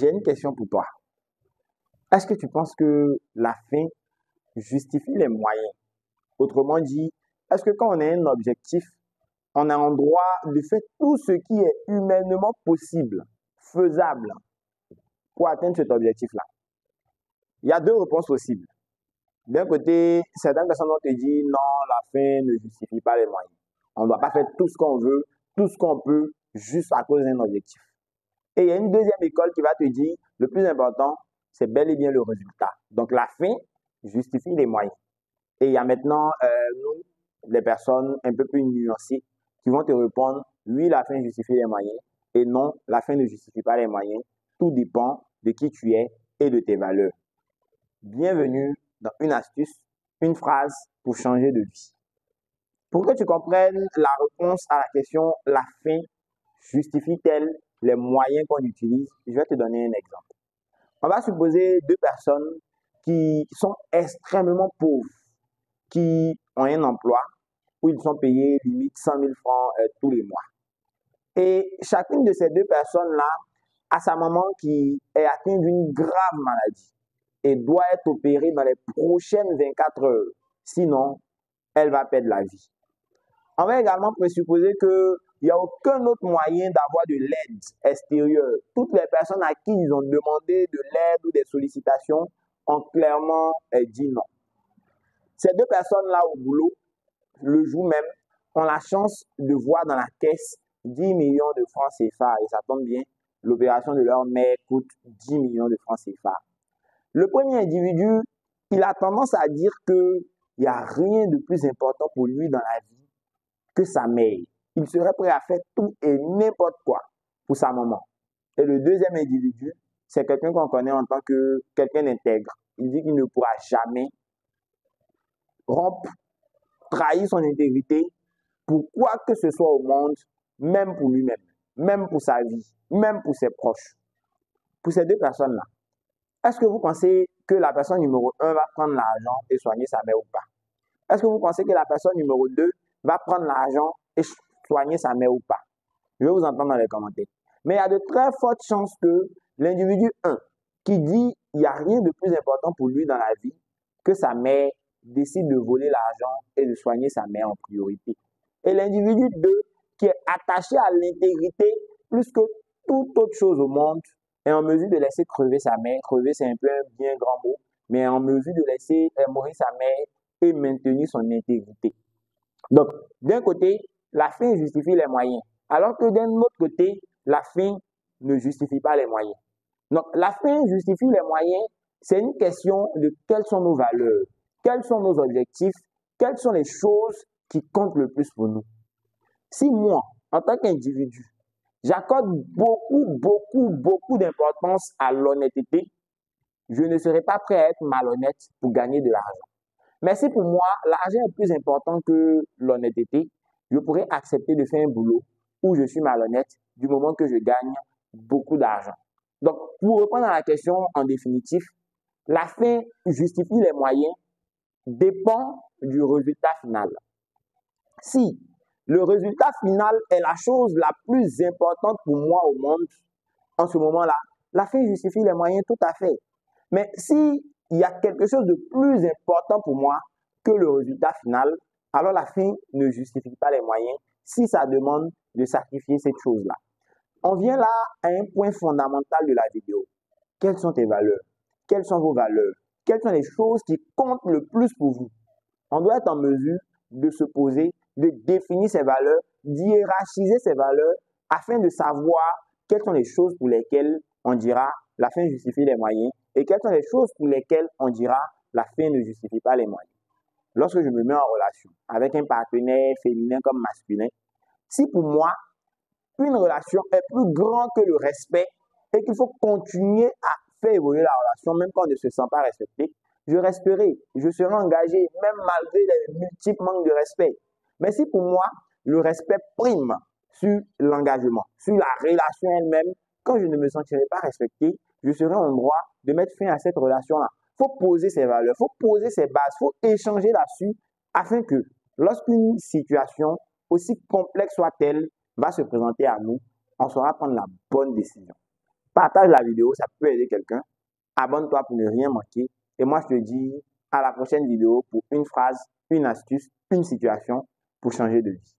J'ai une question pour toi. Est-ce que tu penses que la fin justifie les moyens? Autrement dit, est-ce que quand on a un objectif, on a en droit de faire tout ce qui est humainement possible, faisable, pour atteindre cet objectif-là? Il y a deux réponses possibles. D'un côté, certaines personnes vont te dire non, la fin ne justifie pas les moyens. On ne doit pas faire tout ce qu'on veut, tout ce qu'on peut, juste à cause d'un objectif. Et il y a une deuxième école qui va te dire le plus important, c'est bel et bien le résultat. Donc la fin justifie les moyens. Et il y a maintenant, nous, les personnes un peu plus nuancées, qui vont te répondre, oui, la fin justifie les moyens, et non, la fin ne justifie pas les moyens. Tout dépend de qui tu es et de tes valeurs. Bienvenue dans une astuce, une phrase pour changer de vie. Pour que tu comprennes la réponse à la question, la fin justifie-t-elle les moyens qu'on utilise? Je vais te donner un exemple. On va supposer deux personnes qui sont extrêmement pauvres, qui ont un emploi où ils sont payés limite 100 000 francs tous les mois. Et chacune de ces deux personnes-là a sa maman qui est atteinte d'une grave maladie et doit être opérée dans les prochaines 24 heures. Sinon, elle va perdre la vie. On va également présupposer qu'il n'y a aucun autre moyen d'avoir de l'aide extérieure. Toutes les personnes à qui ils ont demandé de l'aide ou des sollicitations ont clairement dit non. Ces deux personnes-là au boulot, le jour même, ont la chance de voir dans la caisse 10 millions de francs CFA. Et ça tombe bien, l'opération de leur mère coûte 10 millions de francs CFA. Le premier individu, il a tendance à dire qu'il n'y a rien de plus important pour lui dans la vie que sa mère. Il serait prêt à faire tout et n'importe quoi pour sa maman. Et le deuxième individu, c'est quelqu'un qu'on connaît en tant que quelqu'un d'intègre. Il dit qu'il ne pourra jamais rompre, trahir son intégrité pour quoi que ce soit au monde, même pour lui-même, même pour sa vie, même pour ses proches. Pour ces deux personnes-là, est-ce que vous pensez que la personne numéro 1 va prendre l'argent et soigner sa mère ou pas? Est-ce que vous pensez que la personne numéro 2 va prendre l'argent et soigner sa mère ou pas? Je vais vous entendre dans les commentaires. Mais il y a de très fortes chances que l'individu 1 qui dit il n'y a rien de plus important pour lui dans la vie que sa mère décide de voler l'argent et de soigner sa mère en priorité. Et l'individu 2 qui est attaché à l'intégrité plus que toute autre chose au monde est en mesure de laisser crever sa mère. Crever, c'est un peu un bien grand mot, mais est en mesure de laisser mourir sa mère et maintenir son intégrité. Donc, d'un côté, la fin justifie les moyens, alors que d'un autre côté, la fin ne justifie pas les moyens. Donc, la fin justifie les moyens, c'est une question de quelles sont nos valeurs, quels sont nos objectifs, quelles sont les choses qui comptent le plus pour nous. Si moi, en tant qu'individu, j'accorde beaucoup d'importance à l'honnêteté, je ne serai pas prêt à être malhonnête pour gagner de l'argent. Mais si pour moi, l'argent est plus important que l'honnêteté, je pourrais accepter de faire un boulot où je suis malhonnête du moment que je gagne beaucoup d'argent. Donc, pour répondre à la question en définitif, la fin justifie les moyens dépend du résultat final. Si le résultat final est la chose la plus importante pour moi au monde, en ce moment-là, la fin justifie les moyens tout à fait. Mais si il y a quelque chose de plus important pour moi que le résultat final, alors la fin ne justifie pas les moyens si ça demande de sacrifier cette chose-là. On vient là à un point fondamental de la vidéo. Quelles sont tes valeurs? Quelles sont vos valeurs? Quelles sont les choses qui comptent le plus pour vous? On doit être en mesure de se poser, de définir ses valeurs, d'hiérarchiser ses valeurs afin de savoir quelles sont les choses pour lesquelles on dira la fin justifie les moyens et quelles sont les choses pour lesquelles on dira la fin ne justifie pas les moyens. Lorsque je me mets en relation avec un partenaire féminin comme masculin, si pour moi, une relation est plus grande que le respect et qu'il faut continuer à faire évoluer la relation même quand on ne se sent pas respecté, je resterai, je serai engagé même malgré les multiples manques de respect. Mais si pour moi, le respect prime sur l'engagement, sur la relation elle-même, quand je ne me sentirai pas respecté, je serai en droit de mettre fin à cette relation-là. Il faut poser ses valeurs, il faut poser ses bases, il faut échanger là-dessus afin que lorsqu'une situation, aussi complexe soit-elle, va se présenter à nous, on saura prendre la bonne décision. Partage la vidéo, ça peut aider quelqu'un. Abonne-toi pour ne rien manquer. Et moi, je te dis à la prochaine vidéo pour une phrase, une astuce, une situation pour changer de vie.